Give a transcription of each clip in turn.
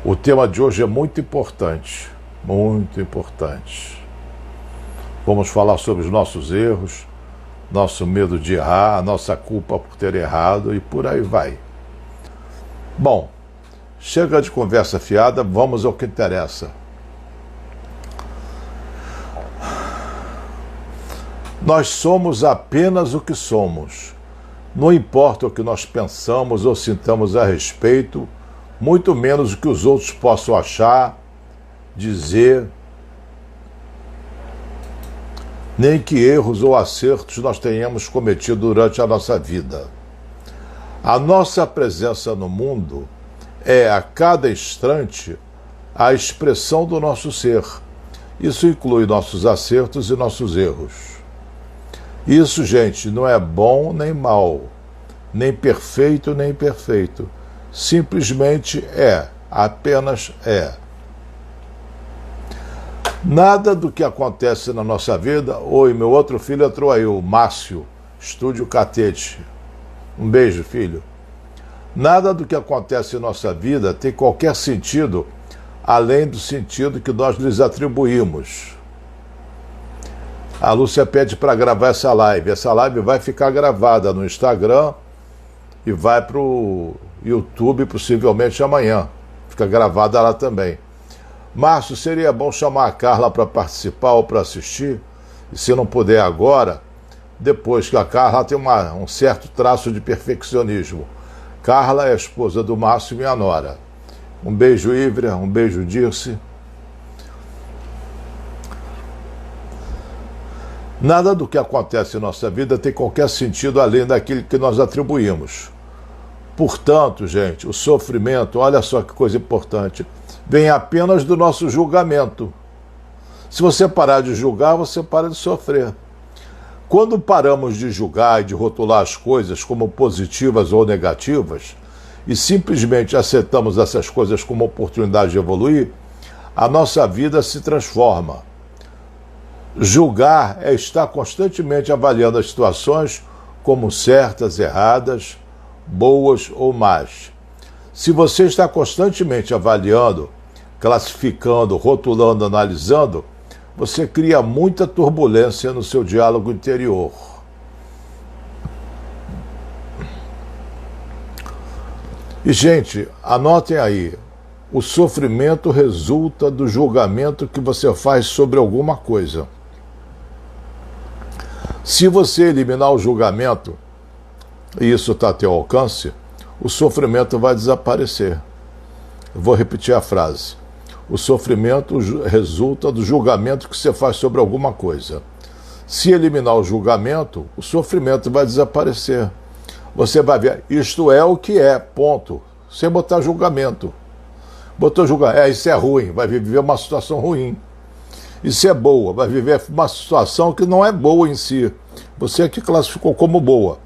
O tema de hoje é muito importante, muito importante. Vamos falar sobre os nossos erros, nosso medo de errar, nossa culpa por ter errado e por aí vai. Bom, chega de conversa fiada, vamos ao que interessa. Nós somos apenas o que somos. Não importa o que nós pensamos ou sintamos a respeito, muito menos o que os outros possam achar, dizer, nem que erros ou acertos nós tenhamos cometido durante a nossa vida. A nossa presença no mundo é, a cada instante, a expressão do nosso ser. Isso inclui nossos acertos e nossos erros. Isso, gente, não é bom nem mal, nem perfeito nem imperfeito. Simplesmente é, apenas é. Nada do que acontece na nossa vida... Oi, meu outro filho entrou aí, o Márcio, Estúdio Catete. Um beijo, filho. Nada do que acontece em nossa vida tem qualquer sentido além do sentido que nós lhes atribuímos. A Lúcia pede para gravar essa live. Essa live vai ficar gravada no Instagram e vai para o YouTube possivelmente amanhã. Fica gravada lá também. Márcio, seria bom chamar a Carla para participar ou para assistir? E se não puder agora, depois, que a Carla tem um certo traço de perfeccionismo. Carla é a esposa do Márcio e minha nora. Um beijo, Ívria, um beijo, Dirce. Nada do que acontece em nossa vida tem qualquer sentido além daquilo que nós atribuímos. Portanto, gente, o sofrimento, olha só que coisa importante, vem apenas do nosso julgamento. Se você parar de julgar, você para de sofrer. Quando paramos de julgar e de rotular as coisas como positivas ou negativas, e simplesmente aceitamos essas coisas como oportunidade de evoluir, a nossa vida se transforma. Julgar é estar constantemente avaliando as situações como certas, erradas, boas ou más. Se você está constantemente avaliando, classificando, rotulando, analisando, você cria muita turbulência no seu diálogo interior. E, gente, anotem aí, o sofrimento resulta do julgamento que você faz sobre alguma coisa. Se você eliminar o julgamento, e isso está a teu alcance, o sofrimento vai desaparecer. Eu vou repetir a frase. O sofrimento resulta do julgamento que você faz sobre alguma coisa. Se eliminar o julgamento, o sofrimento vai desaparecer. Você vai ver, isto é o que é, ponto. Sem botar julgamento. Botou julgamento, isso é ruim, vai viver uma situação ruim. Isso é boa, vai viver uma situação que não é boa em si. Você que classificou como boa.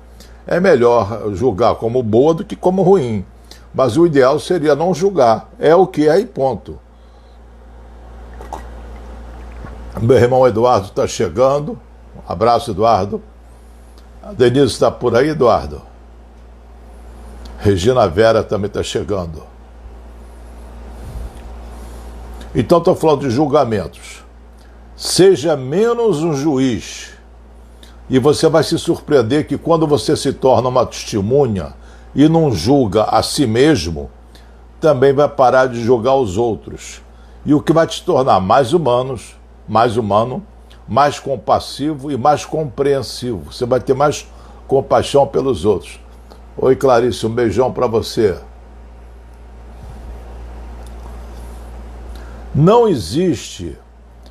É melhor julgar como boa do que como ruim. Mas o ideal seria não julgar. É o que é e ponto. Meu irmão Eduardo está chegando. Um abraço, Eduardo. A Denise está por aí, Eduardo. Regina Vera também está chegando. Então estou falando de julgamentos. Seja menos um juiz. E você vai se surpreender que quando você se torna uma testemunha e não julga a si mesmo, também vai parar de julgar os outros. E o que vai te tornar mais humano, mais compassivo e mais compreensivo. Você vai ter mais compaixão pelos outros. Oi, Clarice, um beijão para você. Não existe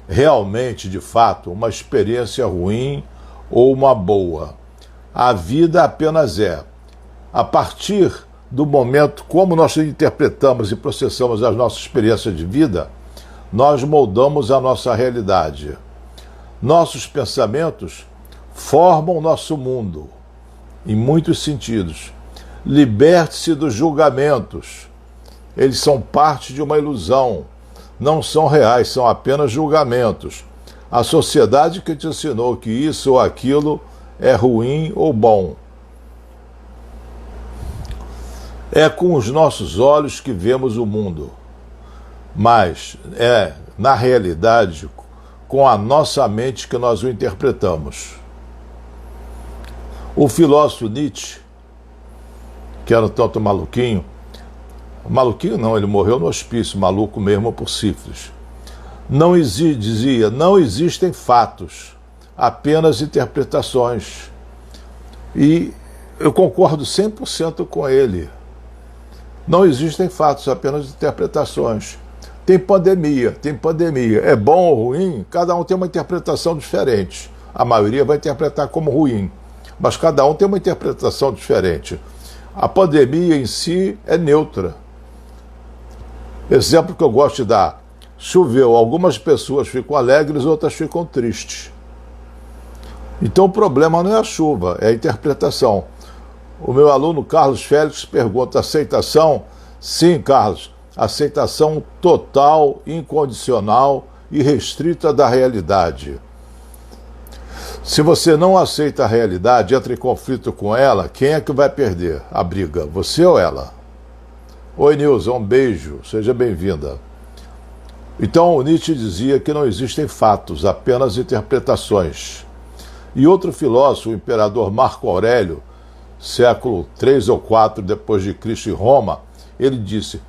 realmente, de fato, uma experiência ruim ou uma boa. A vida apenas é. A partir do momento como nós interpretamos e processamos as nossas experiências de vida, nós moldamos a nossa realidade. Nossos pensamentos formam nosso mundo, em muitos sentidos. Liberte-se dos julgamentos. Eles são parte de uma ilusão. Não são reais, são apenas julgamentos. A sociedade que te ensinou que isso ou aquilo é ruim ou bom. É com os nossos olhos que vemos o mundo. mas é, na realidade, com a nossa mente que nós o interpretamos. O filósofo Nietzsche, que era um tanto maluquinho não, ele morreu no hospício, maluco mesmo por sífilis, dizia, não existem fatos, apenas interpretações. E eu concordo 100% com ele. Não existem fatos, apenas interpretações. Tem pandemia. É bom ou ruim? Cada um tem uma interpretação diferente. A maioria vai interpretar como ruim, mas cada um tem uma interpretação diferente. A pandemia em si é neutra. Exemplo que eu gosto de dar. Choveu, algumas pessoas ficam alegres, outras ficam tristes. Então o problema não é a chuva, é a interpretação. O meu aluno Carlos Félix pergunta: aceitação? Sim, Carlos, aceitação total, incondicional e restrita da realidade. Se você não aceita a realidade, entra em conflito com ela, quem é que vai perder a briga? Você ou ela? Oi, Nilza, um beijo, seja bem-vinda. Então, o Nietzsche dizia que não existem fatos, apenas interpretações. E outro filósofo, o imperador Marco Aurélio, século 3 ou 4 depois de Cristo em Roma, ele disse: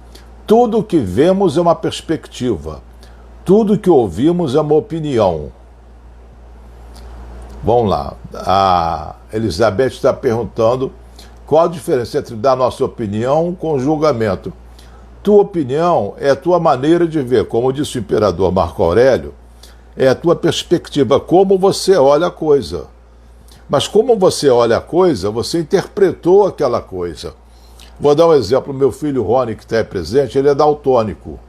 tudo o que vemos é uma perspectiva, tudo o que ouvimos é uma opinião. Vamos lá, a Elizabeth está perguntando qual a diferença entre dar nossa opinião com julgamento. Tua opinião é a tua maneira de ver, como disse o imperador Marco Aurélio, é a tua perspectiva, como você olha a coisa. Mas como você olha a coisa, você interpretou aquela coisa. Vou dar um exemplo, meu filho Rony, que está aí presente, ele é daltônico.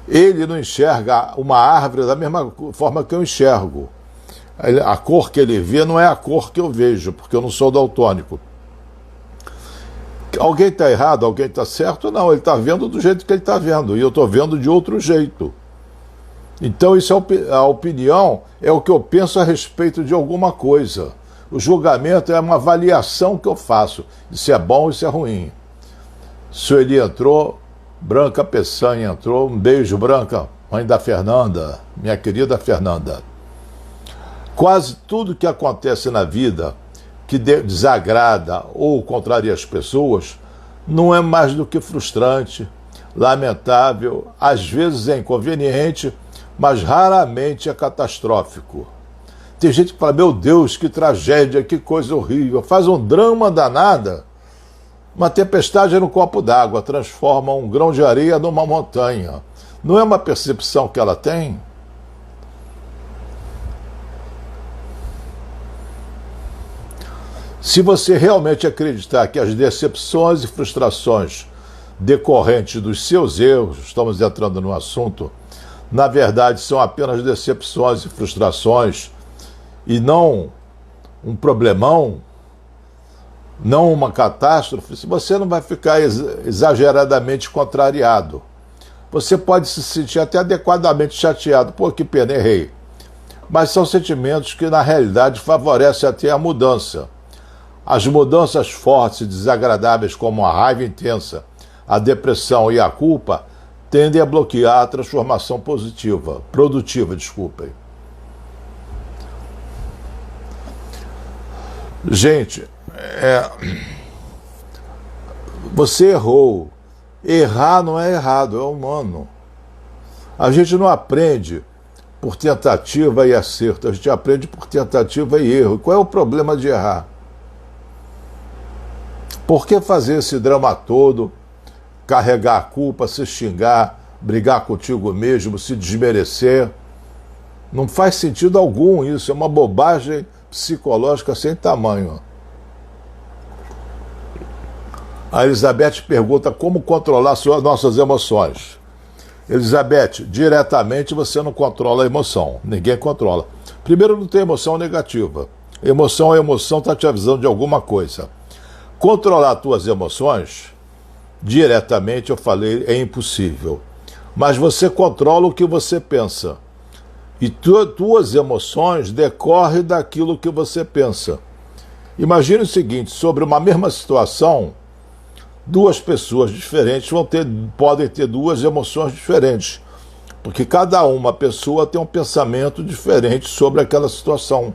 Ele não enxerga uma árvore da mesma forma que eu enxergo. A cor que ele vê não é a cor que eu vejo, porque eu não sou daltônico. Alguém está errado, alguém está certo? Não, ele está vendo do jeito que ele está vendo, e eu estou vendo de outro jeito. Então isso é a opinião, é o que eu penso a respeito de alguma coisa. O julgamento é uma avaliação que eu faço, se é bom ou se é ruim. Sueli entrou, Branca Peçanha entrou, um beijo, Branca, mãe da Fernanda, minha querida Fernanda. Quase tudo que acontece na vida que desagrada ou contraria as pessoas não é mais do que frustrante, lamentável, às vezes é inconveniente, mas raramente é catastrófico. Tem gente que fala: meu Deus, que tragédia, que coisa horrível, faz um drama danada. Uma tempestade no copo d'água transforma um grão de areia numa montanha. Não é uma percepção que ela tem? Se você realmente acreditar que as decepções e frustrações decorrentes dos seus erros, estamos entrando no assunto, na verdade são apenas decepções e frustrações e não um problemão, não uma catástrofe, você não vai ficar exageradamente contrariado. Você pode se sentir até adequadamente chateado. Pô, que pena, errei. Mas são sentimentos que na realidade favorecem até a mudança. As mudanças fortes e desagradáveis, como a raiva intensa, a depressão e a culpa, tendem a bloquear a transformação produtiva. Gente, você errou. Errar não é errado, é humano. A gente não aprende por tentativa e acerto, a gente aprende por tentativa e erro. Qual é o problema de errar? Por que fazer esse drama todo, carregar a culpa, se xingar, brigar contigo mesmo, se desmerecer? Não faz sentido algum isso, é uma bobagem psicológica sem tamanho. A Elizabeth pergunta como controlar nossas emoções. Elizabeth, diretamente você não controla a emoção, ninguém controla. Primeiro, não tem emoção negativa. Emoção é emoção, está te avisando de alguma coisa. Controlar tuas emoções, diretamente eu falei, é impossível. Mas você controla o que você pensa. E tuas emoções decorrem daquilo que você pensa. Imagine o seguinte, sobre uma mesma situação, Duas pessoas diferentes podem ter duas emoções diferentes, porque cada uma pessoa tem um pensamento diferente sobre aquela situação.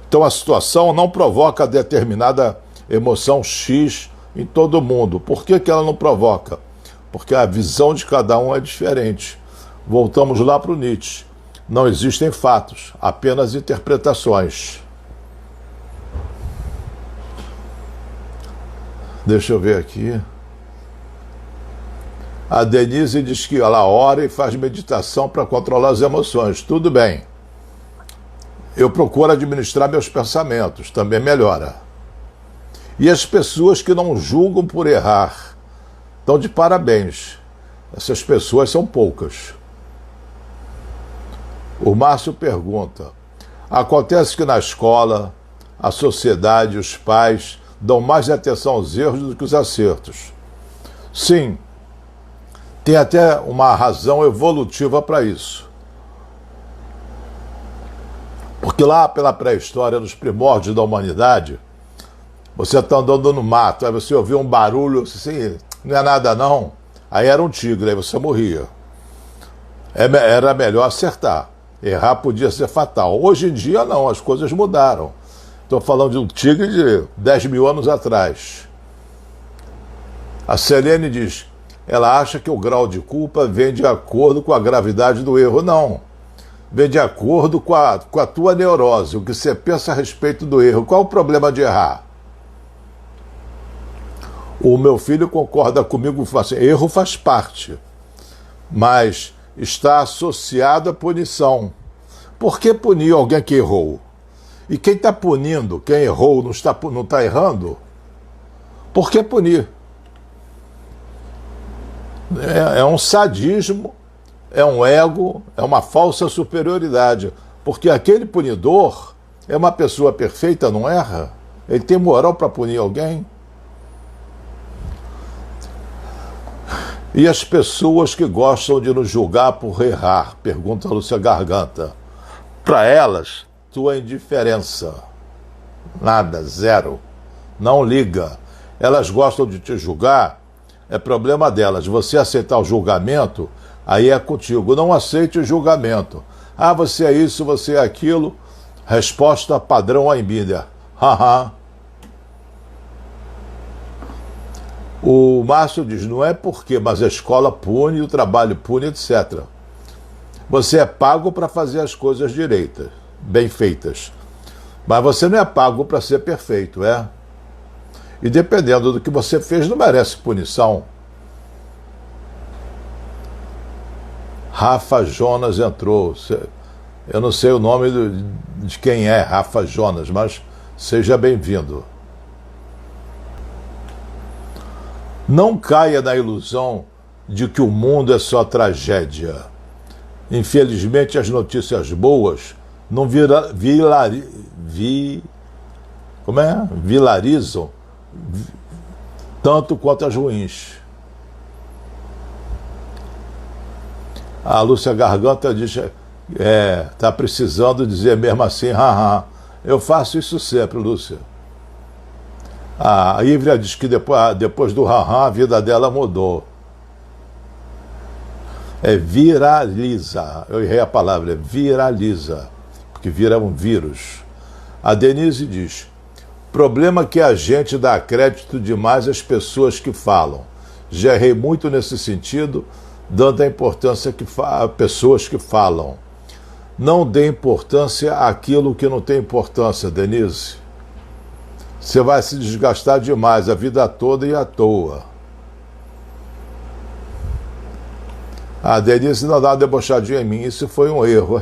Então a situação não provoca determinada emoção X em todo mundo. Por que ela não provoca? Porque a visão de cada um é diferente. Voltamos lá para o Nietzsche. Não existem fatos, apenas interpretações. Deixa eu ver aqui. A Denise diz que ela ora e faz meditação para controlar as emoções. Tudo bem. Eu procuro administrar meus pensamentos, também melhora. E as pessoas que não julgam por errar estão de parabéns. Essas pessoas são poucas. O Márcio pergunta: acontece que na escola, a sociedade e os pais dão mais atenção aos erros do que os acertos. Sim, tem até uma razão evolutiva para isso. Porque lá pela pré-história, nos primórdios da humanidade, você está andando no mato, aí você ouviu um barulho, assim, não é nada não, aí era um tigre, aí você morria. Era melhor acertar, errar podia ser fatal. Hoje em dia não, as coisas mudaram. Estou falando de um tigre de 10 mil anos atrás. A Selene diz, ela acha que o grau de culpa vem de acordo com a gravidade do erro. Não. Vem de acordo com a tua neurose, o que você pensa a respeito do erro. Qual o problema de errar? O meu filho concorda comigo, assim, erro faz parte, mas está associado à punição. Por que punir alguém que errou? E quem está punindo, quem errou, não está errando? Por que punir? É um sadismo, é um ego, é uma falsa superioridade. Porque aquele punidor é uma pessoa perfeita, não erra? Ele tem moral para punir alguém? E as pessoas que gostam de nos julgar por errar? Pergunta a Lúcia Garganta. Para elas, tua indiferença. Nada, zero. Não liga. Elas gostam de te julgar, é problema delas. Você aceitar o julgamento, aí é contigo. Não aceite o julgamento. Ah, você é isso, você é aquilo. Resposta padrão Aimbíder. Haha. O Márcio diz, não é porque, mas a escola pune, o trabalho pune, etc. Você é pago para fazer as coisas direitas, bem feitas. Mas você não é pago para ser perfeito, é? E dependendo do que você fez, não merece punição. Rafa Jonas entrou. Eu não sei o nome de quem é Rafa Jonas, mas seja bem-vindo. Não caia na ilusão de que o mundo é só tragédia. Infelizmente, as notícias boas não vilarizam tanto quanto as ruins. A Lúcia Garganta diz, está precisando dizer mesmo assim, haha. Eu faço isso sempre, Lúcia. A Ívria diz que depois do haha, a vida dela mudou. Viraliza. Eu errei a palavra, viraliza. Porque vira um vírus. A Denise diz, problema que a gente dá crédito demais às pessoas que falam. Já errei muito nesse sentido, dando a importância a pessoas que falam. Não dê importância àquilo que não tem importância, Denise. Você vai se desgastar demais a vida toda e à toa. A Denise não dá uma debochadinha em mim. Isso foi um erro.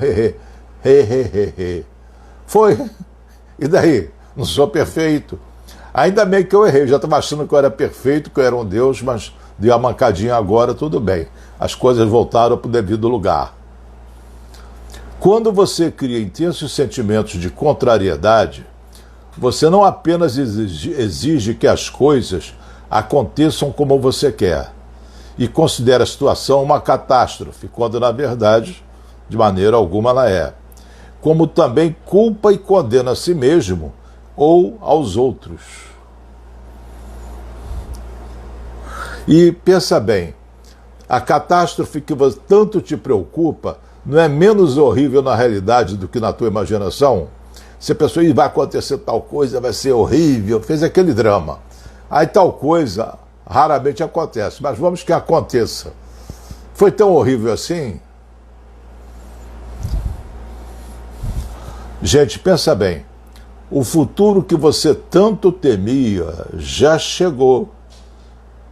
Foi. E daí? Não sou perfeito. Ainda bem que eu errei. Eu já estava achando que eu era perfeito, que eu era um Deus, mas dei uma mancadinha agora, tudo bem. As coisas voltaram para o devido lugar. Quando você cria intensos sentimentos de contrariedade, você não apenas exige que as coisas aconteçam como você quer e considera a situação uma catástrofe, quando na verdade, de maneira alguma ela é, como também culpa e condena a si mesmo ou aos outros. E pensa bem, a catástrofe que tanto te preocupa não é menos horrível na realidade do que na tua imaginação? Se a pessoa vai acontecer tal coisa, vai ser horrível, fez aquele drama. Aí tal coisa raramente acontece, mas vamos que aconteça. Foi tão horrível assim? Gente, pensa bem, o futuro que você tanto temia já chegou.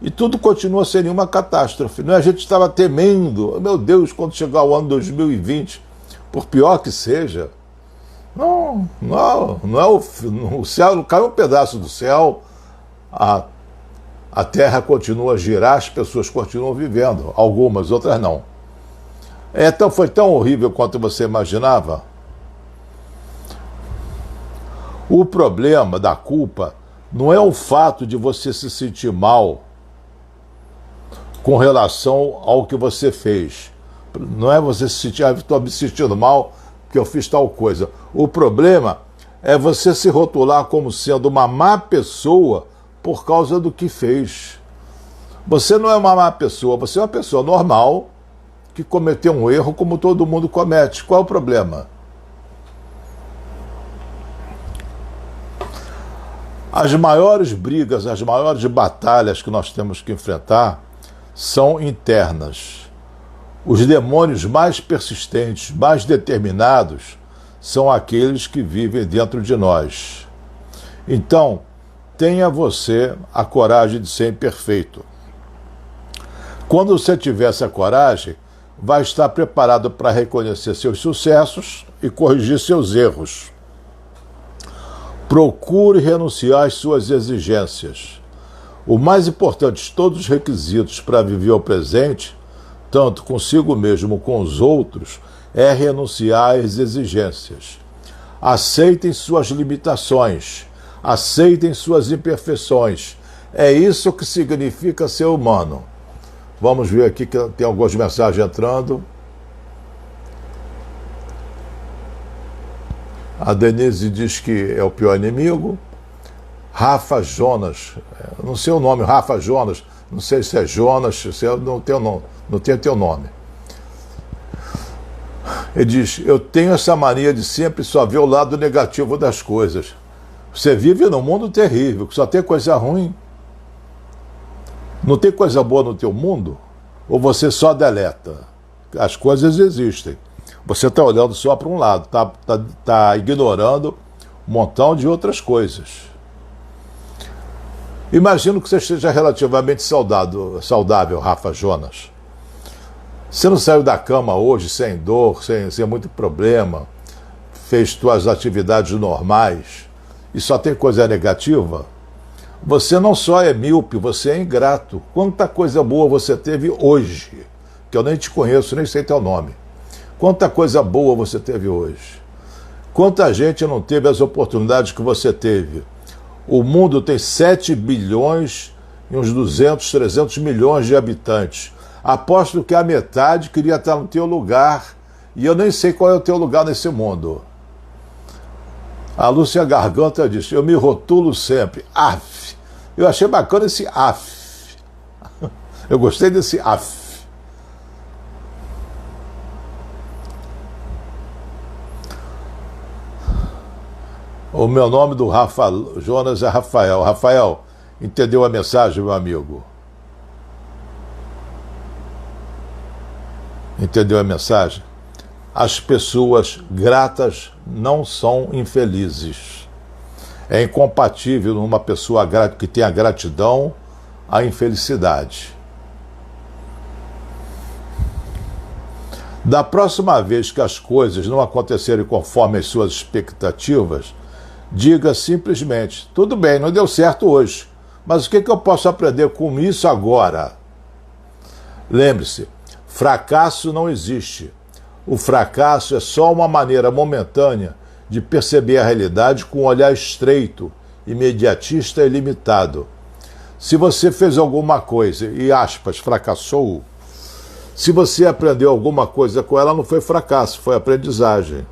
E tudo continua sem nenhuma catástrofe. Não é? A gente estava temendo, meu Deus, quando chegar o ano 2020, por pior que seja, não é o céu, não cai um pedaço do céu, a terra continua a girar, as pessoas continuam vivendo, algumas, outras não. Então foi tão horrível quanto você imaginava? O problema da culpa não é o fato de você se sentir mal com relação ao que você fez. Não é você se sentir, estou me sentindo mal porque eu fiz tal coisa. O problema é você se rotular como sendo uma má pessoa por causa do que fez. Você não é uma má pessoa, você é uma pessoa normal que cometeu um erro como todo mundo comete. Qual é o problema? As maiores brigas, as maiores batalhas que nós temos que enfrentar são internas. Os demônios mais persistentes, mais determinados, são aqueles que vivem dentro de nós. Então, tenha você a coragem de ser imperfeito. Quando você tiver essa coragem, vai estar preparado para reconhecer seus sucessos e corrigir seus erros. Procure renunciar às suas exigências. O mais importante de todos os requisitos para viver o presente, tanto consigo mesmo como com os outros, é renunciar às exigências. Aceitem suas limitações, aceitem suas imperfeições. É isso que significa ser humano. Vamos ver aqui que tem algumas mensagens entrando. A Denise diz que é o pior inimigo. Rafa Jonas, não sei o nome, Rafa Jonas, não sei se é Jonas, se não tem teu nome. Ele diz, eu tenho essa mania de sempre só ver o lado negativo das coisas. Você vive num mundo terrível, que só tem coisa ruim. Não tem coisa boa no teu mundo? Ou você só deleta? As coisas existem. Você está olhando só para um lado, está ignorando um montão de outras coisas. Imagino que você esteja relativamente saudável, Rafa Jonas. Você não saiu da cama hoje sem dor, sem muito problema, fez suas atividades normais e só tem coisa negativa? Você não só é míope, você é ingrato. Quanta coisa boa você teve hoje, que eu nem te conheço, nem sei teu nome. Quanta coisa boa você teve hoje. Quanta gente não teve as oportunidades que você teve. O mundo tem 7 bilhões e uns 200, 300 milhões de habitantes. Aposto que a metade queria estar no teu lugar. E eu nem sei qual é o teu lugar nesse mundo. A Lúcia Garganta disse, eu me rotulo sempre. Af. Eu achei bacana esse af. Eu gostei desse af. O meu nome do Rafa Jonas é Rafael. Rafael, entendeu a mensagem, meu amigo? Entendeu a mensagem? As pessoas gratas não são infelizes. É incompatível numa pessoa que tenha gratidão a infelicidade. Da próxima vez que as coisas não acontecerem conforme as suas expectativas, diga simplesmente, tudo bem, não deu certo hoje, mas o que eu posso aprender com isso agora? Lembre-se, fracasso não existe. O fracasso é só uma maneira momentânea de perceber a realidade com um olhar estreito, imediatista e limitado. Se você fez alguma coisa e, aspas, fracassou, se você aprendeu alguma coisa com ela, não foi fracasso, foi aprendizagem.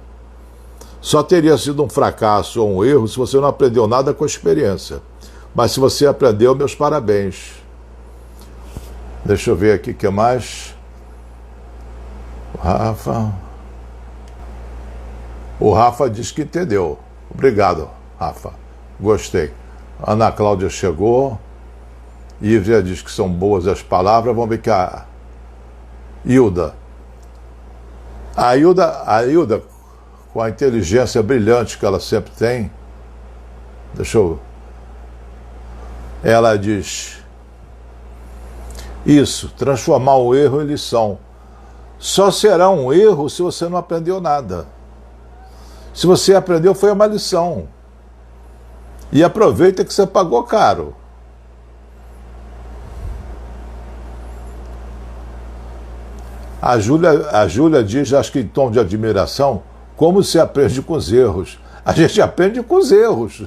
Só teria sido um fracasso ou um erro se você não aprendeu nada com a experiência. Mas se você aprendeu, meus parabéns. Deixa eu ver aqui o que mais. O Rafa diz que entendeu. Obrigado, Rafa. Gostei. Ana Cláudia chegou. Ívia diz que são boas as palavras. Vamos ver que a Hilda. A Hilda, com a inteligência brilhante que ela sempre tem, deixa eu... Ela diz: isso, transformar o erro em lição. Só será um erro se você não aprendeu nada. Se você aprendeu, foi uma lição. E aproveita que você pagou caro. A Júlia diz, acho que em tom de admiração, como se aprende com os erros. A gente aprende com os erros.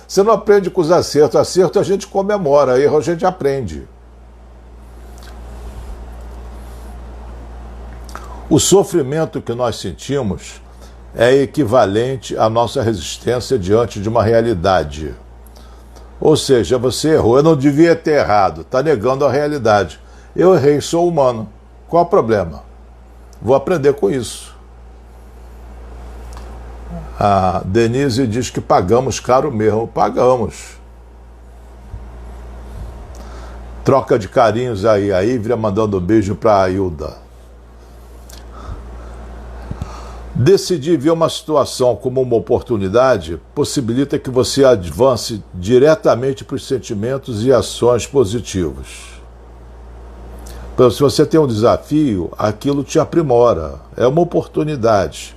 Você não aprende com os acertos. Acerto a gente comemora, erro a gente aprende. O sofrimento que nós sentimos é equivalente à nossa resistência diante de uma realidade. Ou seja, você errou, eu não devia ter errado, está negando a realidade. Eu errei, sou humano. Qual o problema? Vou aprender com isso. A Denise diz que pagamos caro mesmo. Pagamos. Troca de carinhos aí. A Ívia mandando beijo para a Hilda. Decidir ver uma situação como uma oportunidade possibilita que você avance diretamente para os sentimentos e ações positivos. Então, se você tem um desafio, aquilo te aprimora. É uma oportunidade.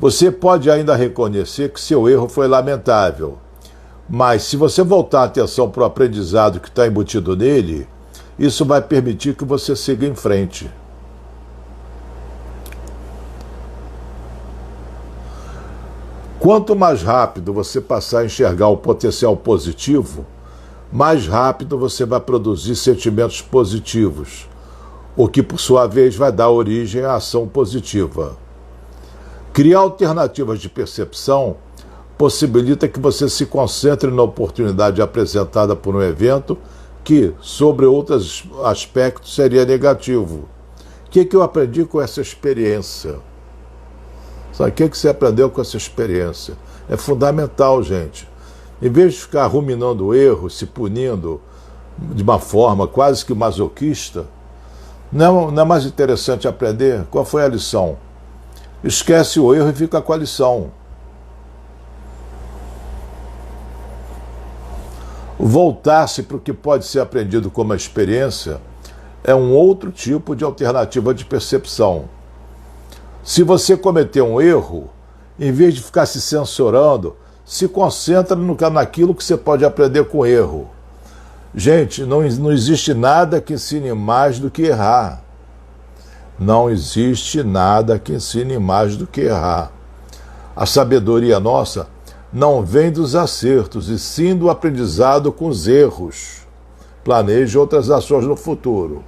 Você pode ainda reconhecer que seu erro foi lamentável, mas se você voltar a atenção para o aprendizado que está embutido nele, isso vai permitir que você siga em frente. Quanto mais rápido você passar a enxergar o potencial positivo, mais rápido você vai produzir sentimentos positivos, o que, por sua vez, vai dar origem à ação positiva. Criar alternativas de percepção possibilita que você se concentre na oportunidade apresentada por um evento que, sobre outros aspectos, seria negativo. O que eu aprendi com essa experiência? Sabe, o que você aprendeu com essa experiência? É fundamental, gente. Em vez de ficar ruminando o erro, se punindo de uma forma quase que masoquista, não é mais interessante aprender? Qual foi a lição? Esquece o erro e fica com a lição. Voltar-se para o que pode ser aprendido como experiência é um outro tipo de alternativa de percepção. Se você cometeu um erro, em vez de ficar se censurando, se concentra naquilo que você pode aprender com o erro. Gente, não existe nada que ensine mais do que errar. Não existe nada que ensine mais do que errar. A sabedoria nossa não vem dos acertos, e sim do aprendizado com os erros. Planeje outras ações no futuro.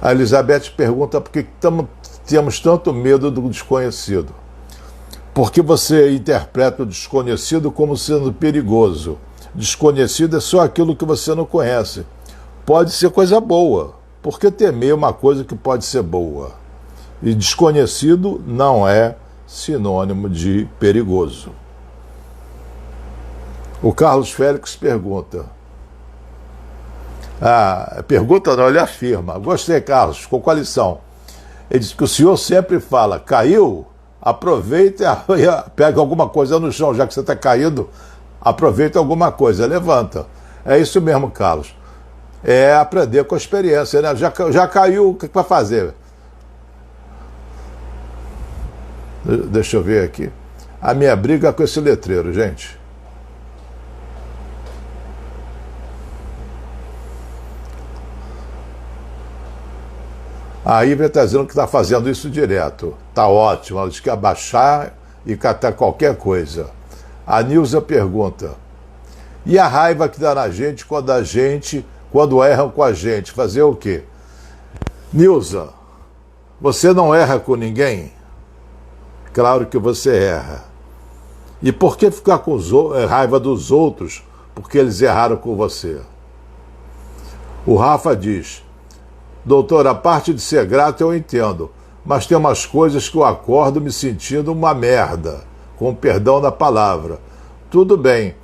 A Elizabeth pergunta por que temos tanto medo do desconhecido. Porque você interpreta o desconhecido como sendo perigoso. Desconhecido é só aquilo que você não conhece. Pode ser coisa boa. Por que temer uma coisa que pode ser boa? E desconhecido não é sinônimo de perigoso. O Carlos Félix pergunta. Pergunta não, ele afirma. Gostei, Carlos, ficou com a lição. Ele diz que o senhor sempre fala, caiu, aproveita e pega alguma coisa no chão, já que você está caído, aproveita alguma coisa, levanta. É isso mesmo, Carlos. É aprender com a experiência, né? Já caiu, o que vai fazer? Deixa eu ver aqui. A minha briga é com esse letreiro, gente. A Ivia está dizendo que está fazendo isso direto. Está ótimo. Ela diz que abaixar e catar qualquer coisa. A Nilza pergunta: e a raiva que dá na gente quando erram com a gente? Fazer o quê? Nilza, você não erra com ninguém? Claro que você erra. E por que ficar com raiva dos outros porque eles erraram com você. O Rafa diz: doutor, a parte de ser grato eu entendo, mas tem umas coisas que eu acordo me sentindo uma merda, com perdão da palavra. Tudo bem,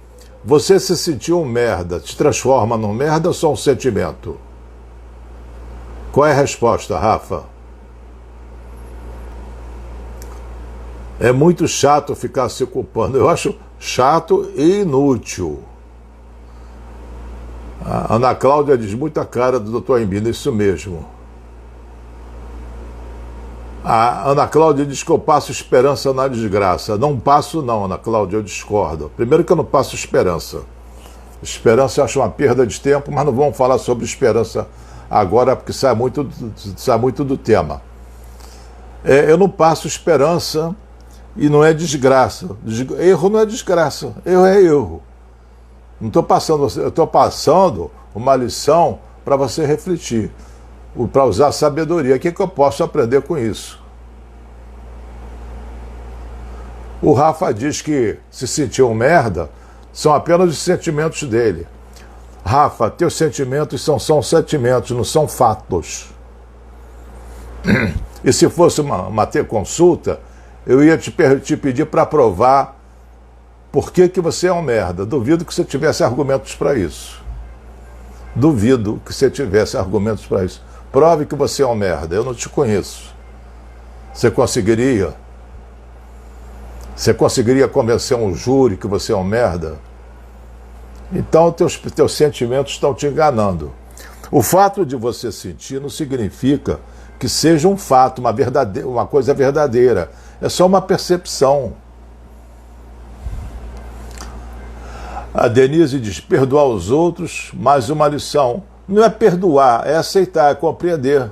você se sentiu um merda, te transforma num merda ou só um sentimento? Qual é a resposta, Rafa? É muito chato ficar se culpando. Eu acho chato e inútil. A Ana Cláudia diz: muita cara do Dr. Embina, isso mesmo. A Ana Cláudia diz que eu passo esperança na desgraça. Não passo não, Ana Cláudia, eu discordo. Primeiro que eu não passo esperança. Esperança eu acho uma perda de tempo, mas não vamos falar sobre esperança agora, porque sai muito do tema. Eu não passo esperança e não é desgraça. Erro não é desgraça, erro é erro. Não estou passando, eu estou passando uma lição para você refletir, para usar sabedoria. O que eu posso aprender com isso? O Rafa diz que se sentiu um merda são apenas os sentimentos dele. Rafa, teus sentimentos são sentimentos, não são fatos. E se fosse uma consulta, eu ia te pedir para provar por que você é um merda. Duvido que você tivesse argumentos para isso. Duvido que você tivesse argumentos para isso. Prove que você é um merda. Eu não te conheço. Você conseguiria? Você conseguiria convencer um júri que você é um merda? Então, teus sentimentos estão te enganando. O fato de você sentir não significa que seja um fato, uma coisa verdadeira. É só uma percepção. A Denise diz: perdoar os outros, mais uma lição. Não é perdoar, é aceitar, é compreender.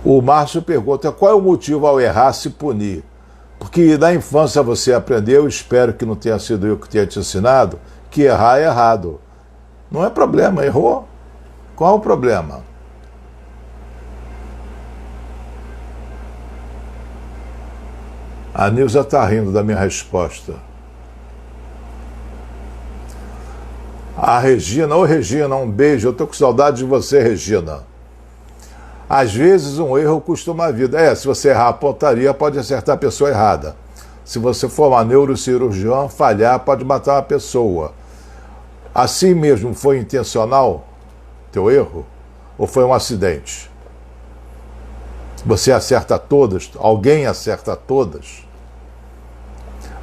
O Márcio pergunta: qual é o motivo ao errar se punir? Porque na infância você aprendeu, espero que não tenha sido eu que tenha te ensinado, que errar é errado. Não é problema, errou. Qual é o problema? A Nilza está rindo da minha resposta. A Regina: ô Regina, um beijo, eu estou com saudade de você, Regina. Às vezes um erro custa uma vida. Se você errar a pontaria, pode acertar a pessoa errada. Se você for uma neurocirurgiã, falhar pode matar uma pessoa. Assim mesmo, foi intencional teu erro? Ou foi um acidente? Você acerta todas? Alguém acerta todas?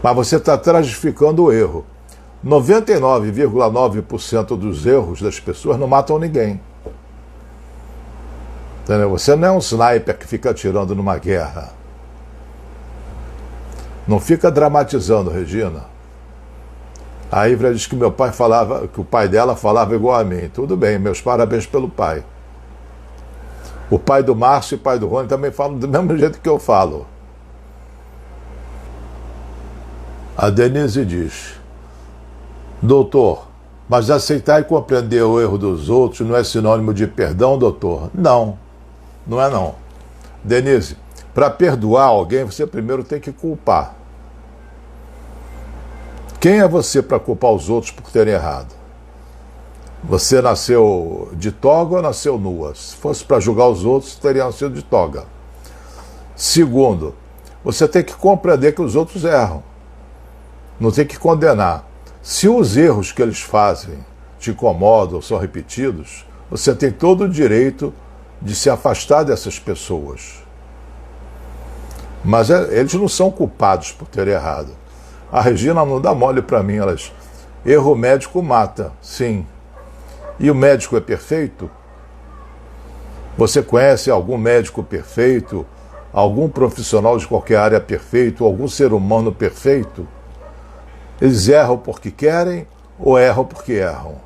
Mas você está tragificando o erro. 99,9% dos erros das pessoas não matam ninguém. Entendeu? Você não é um sniper que fica atirando numa guerra. Não fica dramatizando, Regina. A Ivra diz que meu pai falava, que o pai dela falava igual a mim. Tudo bem, meus parabéns pelo pai. O pai do Márcio e o pai do Rony também falam do mesmo jeito que eu falo. A Denise diz: doutor, mas aceitar e compreender o erro dos outros não é sinônimo de perdão, doutor? Não, não é não. Denise, para perdoar alguém, você primeiro tem que culpar. Quem é você para culpar os outros por terem errado? Você nasceu de toga ou nasceu nua? Se fosse para julgar os outros, teria nascido de toga. Segundo, você tem que compreender que os outros erram. Não tem que condenar. Se os erros que eles fazem te incomodam ou são repetidos, você tem todo o direito de se afastar dessas pessoas. Mas eles não são culpados por ter errado. A Regina não dá mole para mim. Erro médico mata, sim. E o médico é perfeito? Você conhece algum médico perfeito? Algum profissional de qualquer área perfeito? Algum ser humano perfeito? Eles erram porque querem ou erram porque erram?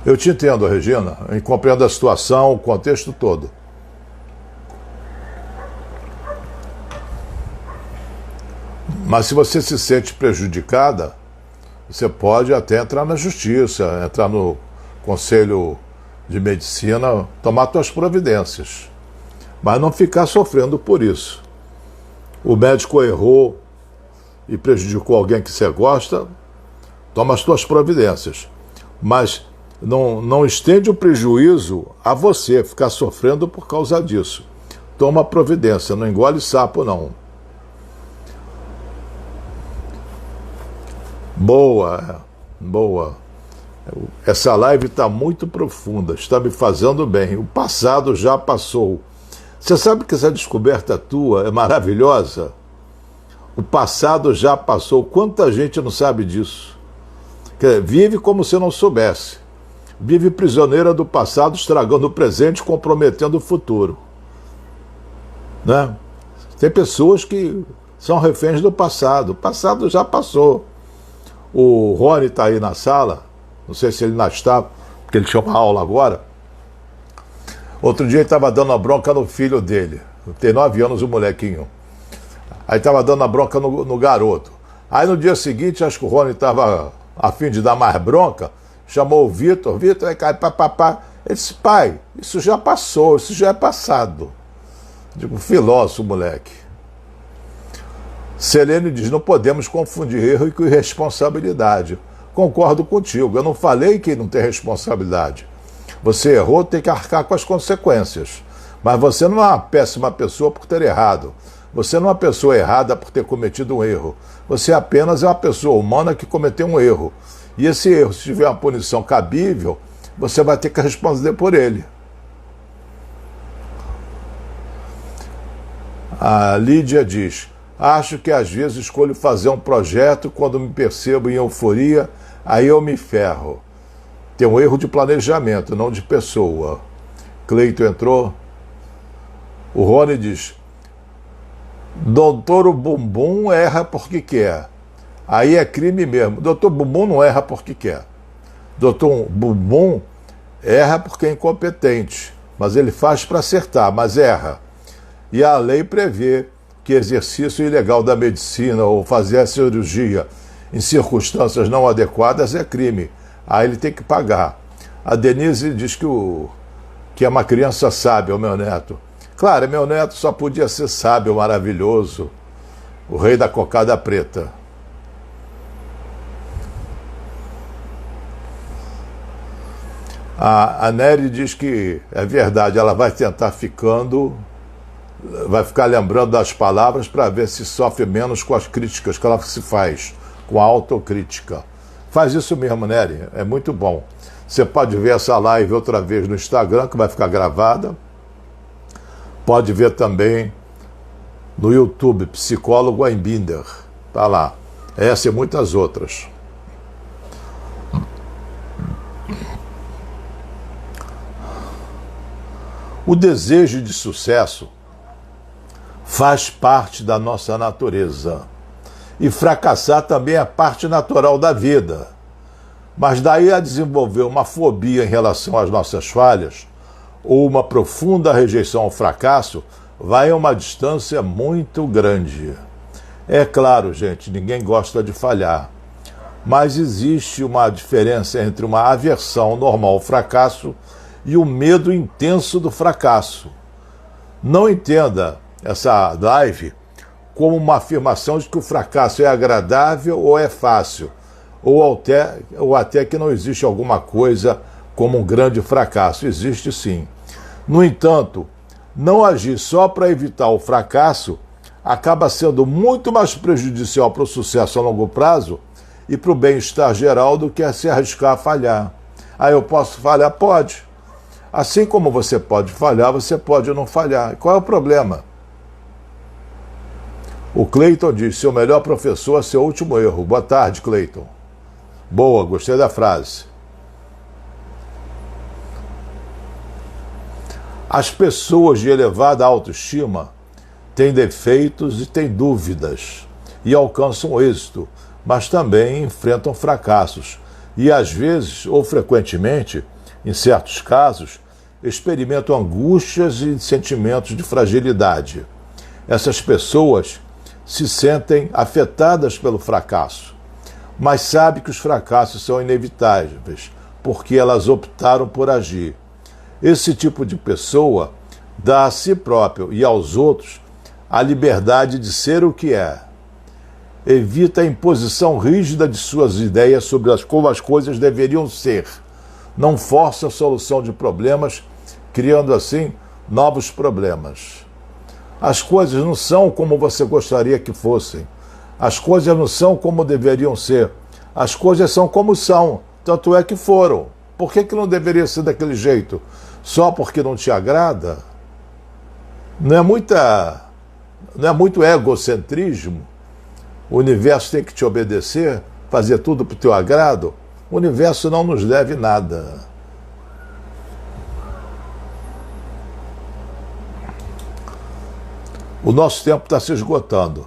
Eu te entendo, Regina, eu compreendo a situação, o contexto todo. Mas se você se sente prejudicada, você pode até entrar na justiça, entrar no Conselho de Medicina, tomar suas providências. Mas não ficar sofrendo por isso. o médico errou e prejudicou alguém que você gosta, toma as suas providências. Mas não estende o prejuízo a você, ficar sofrendo por causa disso. Toma providência, não engole sapo, não. Boa, boa. Essa live está muito profunda, está me fazendo bem. O passado já passou. Você sabe que essa descoberta tua é maravilhosa? O passado já passou. Quanta gente não sabe disso? Vive como se não soubesse. Vive prisioneira do passado, estragando o presente, comprometendo o futuro. Né? Tem pessoas que são reféns do passado. O passado já passou. O Rony está aí na sala, não sei se ele não está, porque ele tinha uma aula agora. Outro dia ele estava dando a bronca no filho dele. Tem 9 anos o molequinho. Aí estava dando a bronca no garoto. Aí no dia seguinte, acho que o Rony estava a fim de dar mais bronca, chamou o Vitor, Vitor, papapá. Ele disse, pai, isso já passou, isso já é passado. Digo, filósofo, moleque. Selene diz, não podemos confundir erro com irresponsabilidade. Concordo contigo, eu não falei que não tem responsabilidade. Você errou, tem que arcar com as consequências. Mas você não é uma péssima pessoa por ter errado. Você não é uma pessoa errada por ter cometido um erro. Você apenas é uma pessoa humana que cometeu um erro. E esse erro, se tiver uma punição cabível, você vai ter que responder por ele. A Lídia diz, acho que às vezes escolho fazer um projeto quando me percebo em euforia, aí eu me ferro. Tem um erro de planejamento, não de pessoa. Cleito entrou. O Rony diz, doutor Bumbum erra porque quer. Aí é crime mesmo. Doutor Bumbum não erra porque quer. Doutor Bumbum erra porque é incompetente. Mas ele faz para acertar, mas erra. E a lei prevê que exercício ilegal da medicina ou fazer a cirurgia em circunstâncias não adequadas é crime. Aí ele tem que pagar. A Denise diz que é uma criança sábia, o meu neto. Claro, meu neto só podia ser sábio, maravilhoso, o rei da cocada preta. A Nery diz que é verdade, ela vai tentar vai ficar lembrando das palavras para ver se sofre menos com as críticas que ela se faz, com a autocrítica. Faz isso mesmo, Nery, é muito bom. Você pode ver essa live outra vez no Instagram, que vai ficar gravada. Pode ver também no YouTube, Psicólogo Einbinder. Tá lá. Essa e muitas outras. O desejo de sucesso faz parte da nossa natureza. E fracassar também é parte natural da vida. Mas daí a desenvolver uma fobia em relação às nossas falhas, ou uma profunda rejeição ao fracasso, vai a uma distância muito grande. É claro, gente, ninguém gosta de falhar. Mas existe uma diferença entre uma aversão normal ao fracasso e o medo intenso do fracasso. Não entenda essa live como uma afirmação de que o fracasso é agradável ou é fácil, ou até que não existe alguma coisa como um grande fracasso. Existe sim. No entanto, não agir só para evitar o fracasso acaba sendo muito mais prejudicial para o sucesso a longo prazo e para o bem-estar geral do que se arriscar a falhar. Ah, eu posso falhar? Pode. Assim como você pode falhar, você pode não falhar. Qual é o problema? O Cleiton diz, seu melhor professor é seu último erro. Boa tarde, Cleiton. Boa, gostei da frase. As pessoas de elevada autoestima têm defeitos e têm dúvidas e alcançam êxito, mas também enfrentam fracassos e às vezes, ou frequentemente, em certos casos, experimentam angústias e sentimentos de fragilidade. Essas pessoas se sentem afetadas pelo fracasso, mas sabem que os fracassos são inevitáveis, porque elas optaram por agir. Esse tipo de pessoa dá a si próprio e aos outros a liberdade de ser o que é. Evita a imposição rígida de suas ideias sobre como as coisas deveriam ser. Não força a solução de problemas, criando assim novos problemas. As coisas não são como você gostaria que fossem. As coisas não são como deveriam ser. As coisas são como são, tanto é que foram. Por que não deveria ser daquele jeito? Só porque não te agrada? Não é muito egocentrismo? O universo tem que te obedecer, fazer tudo para o teu agrado? O universo não nos deve nada. O nosso tempo está se esgotando.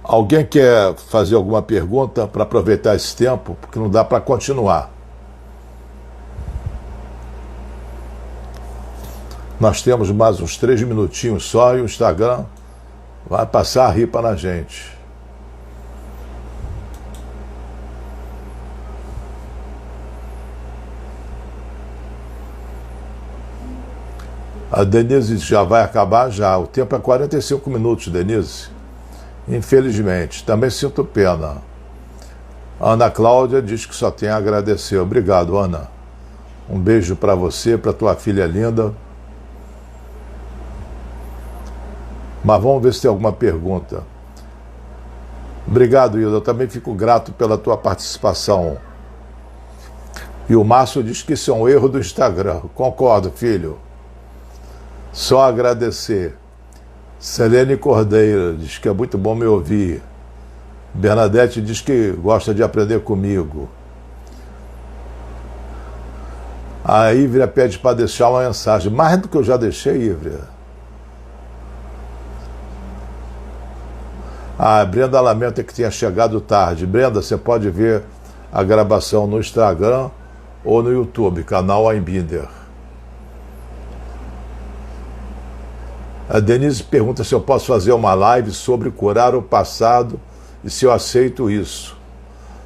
Alguém quer fazer alguma pergunta para aproveitar esse tempo? Porque não dá para continuar. Nós temos mais uns 3 minutinhos só e o Instagram vai passar a ripa na gente. A Denise já vai acabar já. O tempo é 45 minutos, Denise. Infelizmente. Também sinto pena. A Ana Cláudia diz que só tem a agradecer. Obrigado, Ana. Um beijo para você, para tua filha linda. Mas vamos ver se tem alguma pergunta. Obrigado, Hilda. Eu também fico grato pela tua participação. E o Márcio diz que isso é um erro do Instagram. Concordo, filho. Só agradecer. Selene Cordeiro diz que é muito bom me ouvir. Bernadette diz que gosta de aprender comigo. A Ívria pede para deixar uma mensagem. Mais do que eu já deixei, Ívria. A Brenda lamenta que tenha chegado tarde. Brenda, você pode ver a gravação no Instagram ou no YouTube, canal Einbinder. A Denise pergunta se eu posso fazer uma live sobre curar o passado e se eu aceito isso.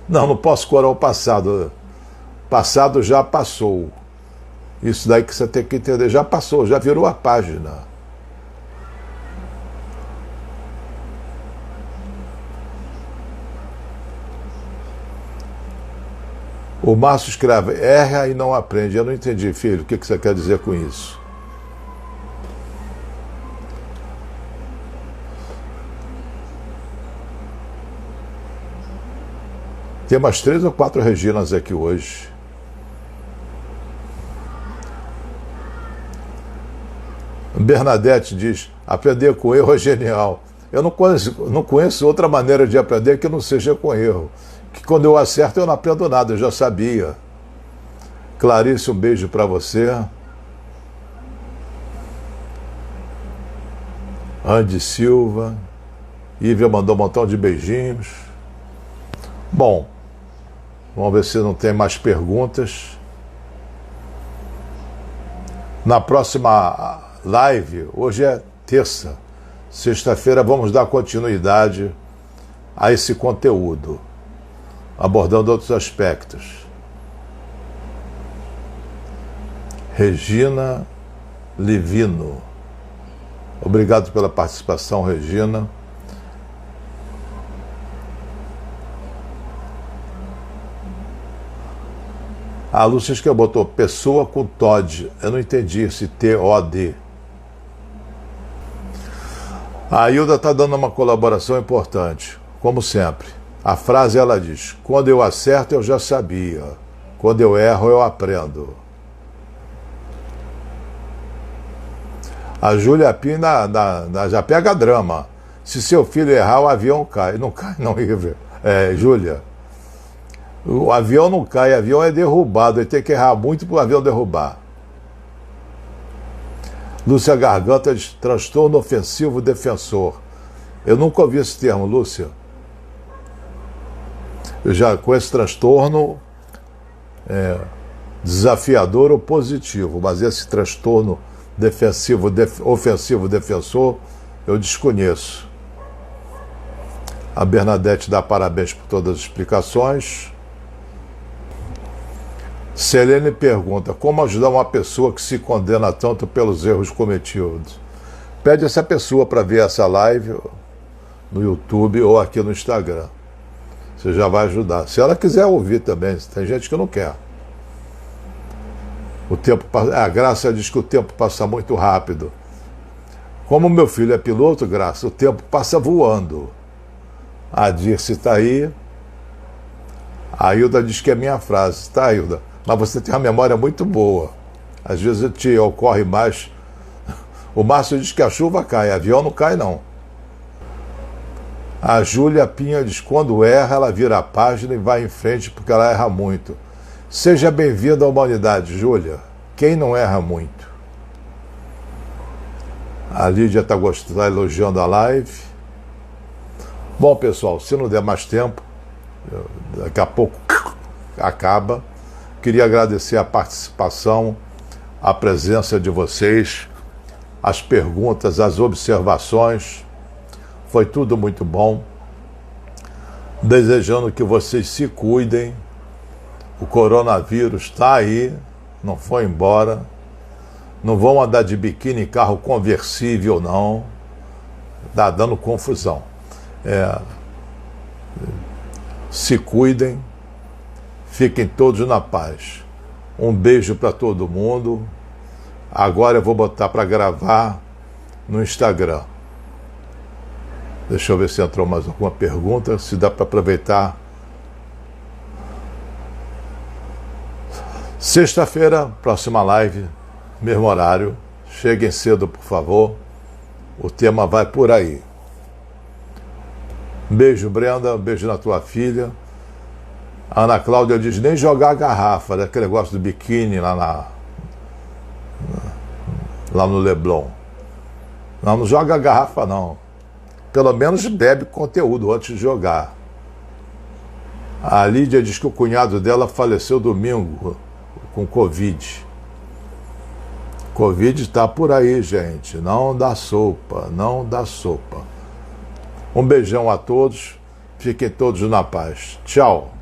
Não posso curar o passado. O passado já passou. Isso daí que você tem que entender. Já passou, já virou a página. O Márcio escreve, erra e não aprende. Eu não entendi, filho. O que você quer dizer com isso? Tem umas 3 ou 4 Reginas aqui hoje. Bernadette diz, aprender com erro é genial. Eu não conheço outra maneira de aprender que não seja com erro. Que quando eu acerto eu não aprendo nada, eu já sabia. Clarice, um beijo para você. Andy Silva. Ívia mandou um montão de beijinhos. Bom, vamos ver se não tem mais perguntas. Na próxima live, hoje é terça, sexta-feira, vamos dar continuidade a esse conteúdo, abordando outros aspectos. Regina Livino. Obrigado pela participação, Regina. A Lúcia que botou pessoa com Todd. Eu não entendi esse T-O-D. A Hilda está dando uma colaboração importante, como sempre. A frase ela diz, quando eu acerto eu já sabia, quando eu erro eu aprendo. A Júlia Pina já pega drama. Se seu filho errar, o avião cai. Não cai não, Ívia. Júlia. O avião não cai, o avião é derrubado. Ele tem que errar muito para o avião derrubar. Lúcia Garganta diz, transtorno ofensivo defensor. Eu nunca ouvi esse termo, Lúcia. Eu já conheço transtorno desafiador ou positivo, mas esse transtorno ofensivo defensor eu desconheço. A Bernadette dá parabéns por todas as explicações. Selene pergunta, como ajudar uma pessoa que se condena tanto pelos erros cometidos? Pede essa pessoa para ver essa live no YouTube ou aqui no Instagram. Você já vai ajudar. Se ela quiser ouvir também, tem gente que não quer. O tempo, a Graça diz que o tempo passa muito rápido. Como meu filho é piloto, Graça, o tempo passa voando. A Dirce está aí. A Hilda diz que é minha frase. Tá, Hilda? Mas você tem uma memória muito boa. Às vezes te ocorre mais. O Márcio diz que a chuva cai, avião não cai, não. A Júlia Pinha diz que quando erra, ela vira a página e vai em frente porque ela erra muito. Seja bem-vinda à humanidade, Júlia. Quem não erra muito? A Lídia está elogiando a live. Bom, pessoal, se não der mais tempo, daqui a pouco acaba. Queria agradecer a participação, a presença de vocês, as perguntas, as observações. Foi tudo muito bom. Desejando que vocês se cuidem. O coronavírus está aí, não foi embora. Não vão andar de biquíni em carro conversível, não. Está dando confusão. Se cuidem. Fiquem todos na paz. Um beijo para todo mundo. Agora eu vou botar para gravar no Instagram. Deixa eu ver se entrou mais alguma pergunta, se dá para aproveitar. Sexta-feira, próxima live, mesmo horário. Cheguem cedo, por favor. O tema vai por aí. Beijo, Brenda. Beijo na tua filha. A Ana Cláudia diz, nem jogar a garrafa, daquele negócio do biquíni lá no Leblon. Não joga a garrafa, não. Pelo menos bebe conteúdo antes de jogar. A Lídia diz que o cunhado dela faleceu domingo com Covid. Covid está por aí, gente. Não dá sopa, não dá sopa. Um beijão a todos. Fiquem todos na paz. Tchau.